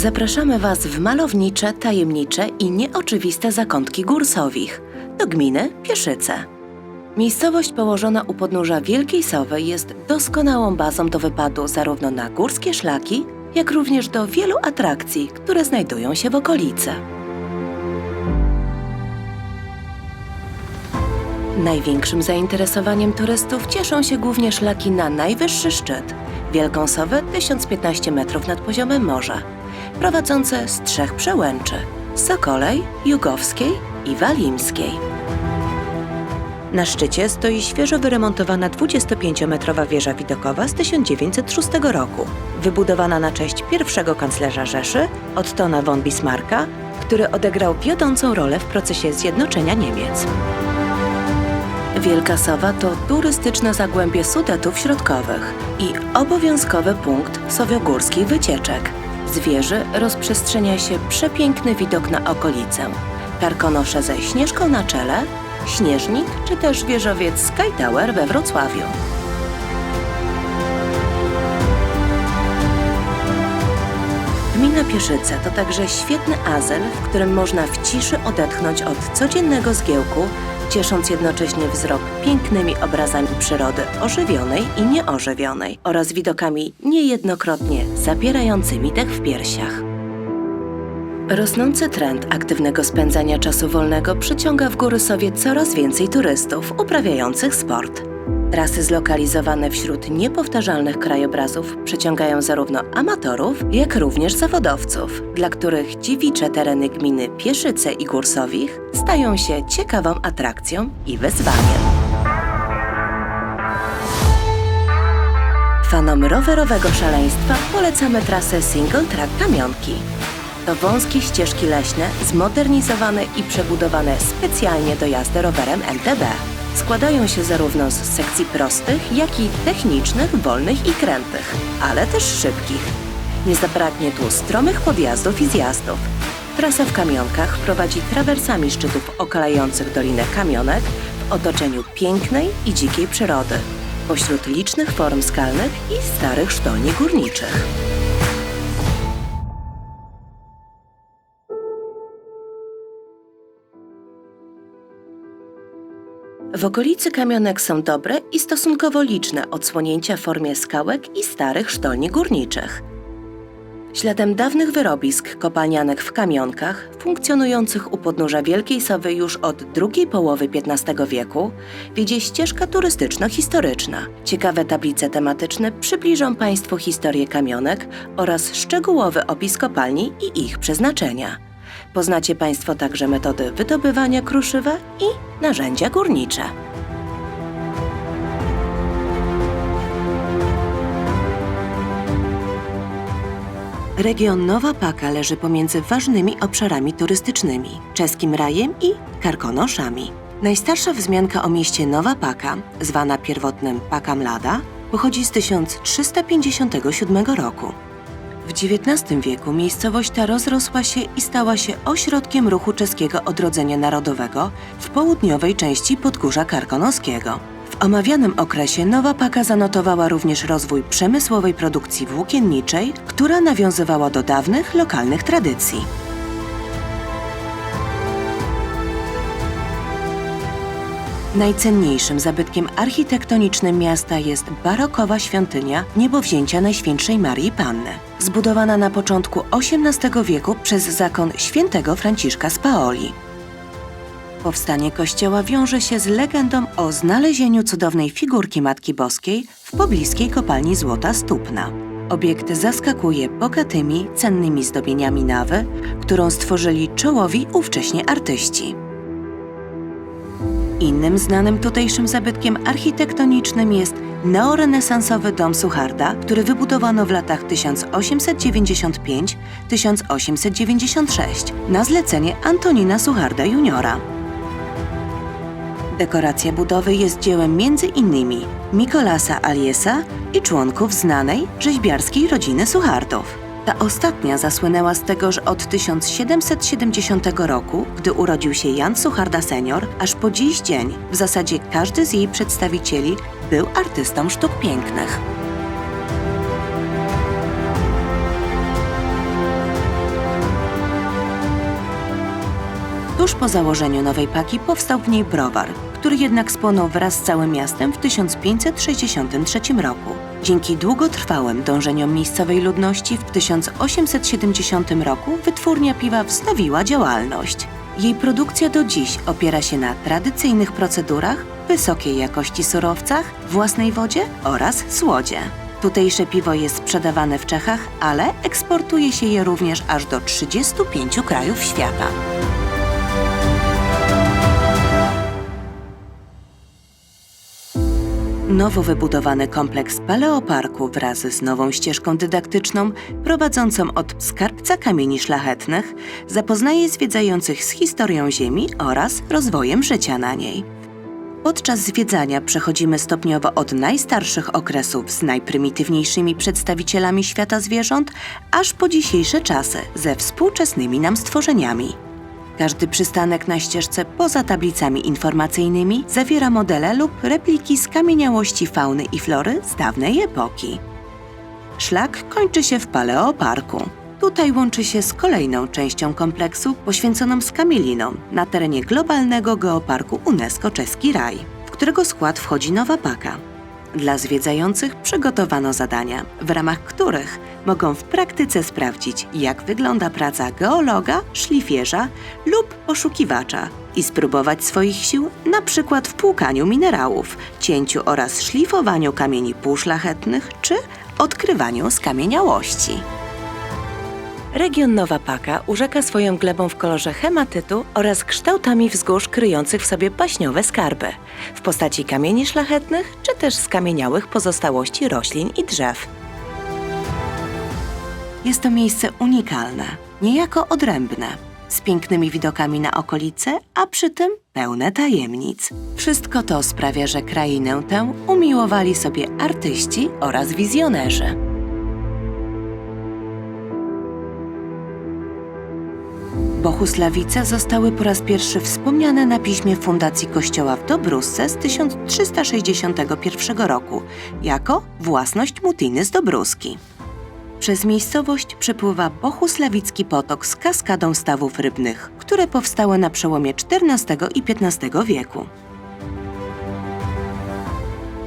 Zapraszamy Was w malownicze, tajemnicze i nieoczywiste zakątki Górsowich, do gminy Pieszyce. Miejscowość położona u podnóża Wielkiej Sowy jest doskonałą bazą do wypadu zarówno na górskie szlaki, jak również do wielu atrakcji, które znajdują się w okolicy. Największym zainteresowaniem turystów cieszą się głównie szlaki na najwyższy szczyt, Wielką Sowę 1015 metrów nad poziomem morza, prowadzące z 3 przełęczy – Sokolej, Jugowskiej i Walimskiej. Na szczycie stoi świeżo wyremontowana 25-metrowa wieża widokowa z 1906 roku, wybudowana na cześć pierwszego kanclerza Rzeszy, Ottona von Bismarcka, który odegrał wiodącą rolę w procesie zjednoczenia Niemiec. Wielka Sowa to turystyczne zagłębie Sudetów Środkowych i obowiązkowy punkt sowiogórskich wycieczek. Z wieży rozprzestrzenia się przepiękny widok na okolicę. Karkonosze ze Śnieżką na czele, Śnieżnik czy też wieżowiec Sky Tower we Wrocławiu. Gmina Pieszyce to także świetny azyl, w którym można w ciszy odetchnąć od codziennego zgiełku, ciesząc jednocześnie wzrok pięknymi obrazami przyrody ożywionej i nieożywionej oraz widokami niejednokrotnie zapierającymi dech w piersiach. Rosnący trend aktywnego spędzania czasu wolnego przyciąga w Górysowie coraz więcej turystów uprawiających sport. Trasy zlokalizowane wśród niepowtarzalnych krajobrazów przyciągają zarówno amatorów, jak również zawodowców, dla których dziewicze tereny gminy Pieszyce i Górsowich stają się ciekawą atrakcją i wyzwaniem. Fanom rowerowego szaleństwa polecamy trasę Single Track Kamionki. To wąskie ścieżki leśne, zmodernizowane i przebudowane specjalnie do jazdy rowerem MTB. Składają się zarówno z sekcji prostych, jak i technicznych, wolnych i krętych, ale też szybkich. Nie zabraknie tu stromych podjazdów i zjazdów. Trasa w Kamionkach prowadzi trawersami szczytów okalających Dolinę Kamionek w otoczeniu pięknej i dzikiej przyrody, pośród licznych form skalnych i starych sztolni górniczych. W okolicy Kamionek są dobre i stosunkowo liczne odsłonięcia w formie skałek i starych sztolni górniczych. Śladem dawnych wyrobisk kopalnianek w Kamionkach, funkcjonujących u podnóża Wielkiej Sowy już od drugiej połowy XV wieku, wiedzie ścieżka turystyczno-historyczna. Ciekawe tablice tematyczne przybliżą Państwu historię Kamionek oraz szczegółowy opis kopalni i ich przeznaczenia. Poznacie Państwo także metody wydobywania kruszywa i narzędzia górnicze. Region Nowa Paka leży pomiędzy ważnymi obszarami turystycznymi – Czeskim Rajem i Karkonoszami. Najstarsza wzmianka o mieście Nowa Paka, zwana pierwotnym Paka Mlada, pochodzi z 1357 roku. W XIX wieku miejscowość ta rozrosła się i stała się ośrodkiem ruchu czeskiego odrodzenia narodowego w południowej części Podgórza Karkonoskiego. W omawianym okresie Nowa Paka zanotowała również rozwój przemysłowej produkcji włókienniczej, która nawiązywała do dawnych, lokalnych tradycji. Najcenniejszym zabytkiem architektonicznym miasta jest barokowa świątynia Niebowzięcia Najświętszej Marii Panny, zbudowana na początku XVIII wieku przez zakon świętego Franciszka z Paoli. Powstanie kościoła wiąże się z legendą o znalezieniu cudownej figurki Matki Boskiej w pobliskiej kopalni złota Stupna. Obiekt zaskakuje bogatymi, cennymi zdobieniami nawy, którą stworzyli czołowi ówcześnie artyści. Innym znanym tutejszym zabytkiem architektonicznym jest neorenesansowy dom Sucharda, który wybudowano w latach 1895–1896 na zlecenie Antonina Sucharda juniora. Dekoracja budowy jest dziełem m.in. Mikolasa Aliesa i członków znanej rzeźbiarskiej rodziny Suchardów. Ta ostatnia zasłynęła z tego, że od 1770 roku, gdy urodził się Jan Sucharda senior, aż po dziś dzień w zasadzie każdy z jej przedstawicieli był artystą sztuk pięknych. Tuż po założeniu Nowej Paki powstał w niej browar, który jednak spłonął wraz z całym miastem w 1563 roku. Dzięki długotrwałym dążeniom miejscowej ludności w 1870 roku wytwórnia piwa wznowiła działalność. Jej produkcja do dziś opiera się na tradycyjnych procedurach, wysokiej jakości surowcach, własnej wodzie oraz słodzie. Tutejsze piwo jest sprzedawane w Czechach, ale eksportuje się je również aż do 35 krajów świata. Nowo wybudowany kompleks Paleoparku wraz z nową ścieżką dydaktyczną prowadzącą od skarbca kamieni szlachetnych zapoznaje zwiedzających z historią Ziemi oraz rozwojem życia na niej. Podczas zwiedzania przechodzimy stopniowo od najstarszych okresów z najprymitywniejszymi przedstawicielami świata zwierząt, aż po dzisiejsze czasy ze współczesnymi nam stworzeniami. Każdy przystanek na ścieżce poza tablicami informacyjnymi zawiera modele lub repliki skamieniałości fauny i flory z dawnej epoki. Szlak kończy się w Paleoparku. Tutaj łączy się z kolejną częścią kompleksu poświęconą skamielinom na terenie globalnego geoparku UNESCO Czeski Raj, w którego skład wchodzi Nowa Paka. Dla zwiedzających przygotowano zadania, w ramach których mogą w praktyce sprawdzić, jak wygląda praca geologa, szlifierza lub poszukiwacza i spróbować swoich sił na przykład w płukaniu minerałów, cięciu oraz szlifowaniu kamieni półszlachetnych czy odkrywaniu skamieniałości. Region Nowa Paka urzeka swoją glebą w kolorze hematytu oraz kształtami wzgórz kryjących w sobie baśniowe skarby w postaci kamieni szlachetnych czy też skamieniałych pozostałości roślin i drzew. Jest to miejsce unikalne, niejako odrębne, z pięknymi widokami na okolice, a przy tym pełne tajemnic. Wszystko to sprawia, że krainę tę umiłowali sobie artyści oraz wizjonerzy. Bohuslawice zostały po raz pierwszy wspomniane na piśmie fundacji kościoła w Dobrusce z 1361 roku jako własność Mutiny z Dobruski. Przez miejscowość przepływa Bohuslawicki potok z kaskadą stawów rybnych, które powstały na przełomie XIV i XV wieku.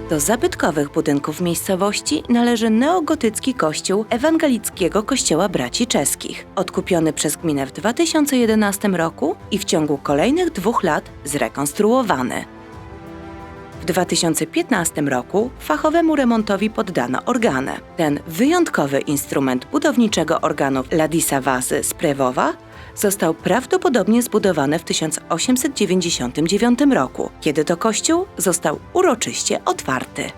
Do zabytkowych budynków miejscowości należy neogotycki kościół Ewangelickiego Kościoła Braci Czeskich, odkupiony przez gminę w 2011 roku i w ciągu kolejnych 2 lat zrekonstruowany. W 2015 roku fachowemu remontowi poddano organę. Ten wyjątkowy instrument budowniczego organu Ladisa Wazy z Prewowa został prawdopodobnie zbudowany w 1899 roku, kiedy to kościół został uroczyście otwarty.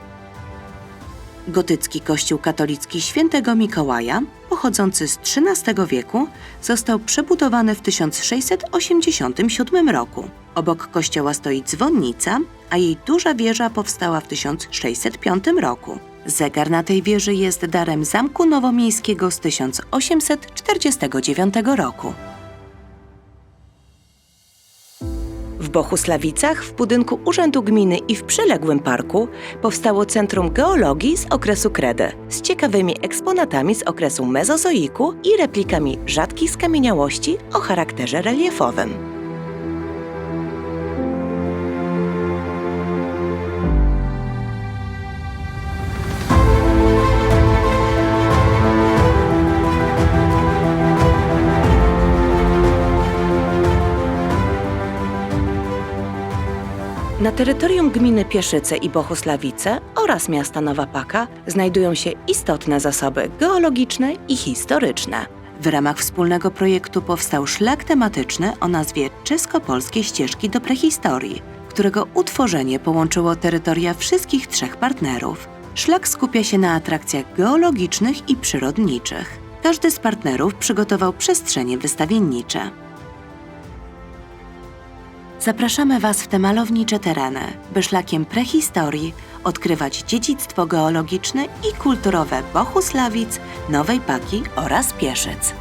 Gotycki kościół katolicki Świętego Mikołaja, pochodzący z XIII wieku, został przebudowany w 1687 roku. Obok kościoła stoi dzwonnica, a jej duża wieża powstała w 1605 roku. Zegar na tej wieży jest darem Zamku Nowomiejskiego z 1849 roku. W Bohuslawicach, w budynku Urzędu Gminy i w przyległym parku powstało Centrum Geologii z okresu Kredy z ciekawymi eksponatami z okresu Mezozoiku i replikami rzadkich skamieniałości o charakterze reliefowym. Na terytorium gminy Pieszyce i Bohuslawice oraz miasta Nowa Paka znajdują się istotne zasoby geologiczne i historyczne. W ramach wspólnego projektu powstał szlak tematyczny o nazwie Czesko-Polskie Ścieżki do Prehistorii, którego utworzenie połączyło terytoria wszystkich 3 partnerów. Szlak skupia się na atrakcjach geologicznych i przyrodniczych. Każdy z partnerów przygotował przestrzenie wystawiennicze. Zapraszamy Was w te malownicze tereny, by szlakiem prehistorii odkrywać dziedzictwo geologiczne i kulturowe Bohuslawic, Nowej Paki oraz Pieszyc.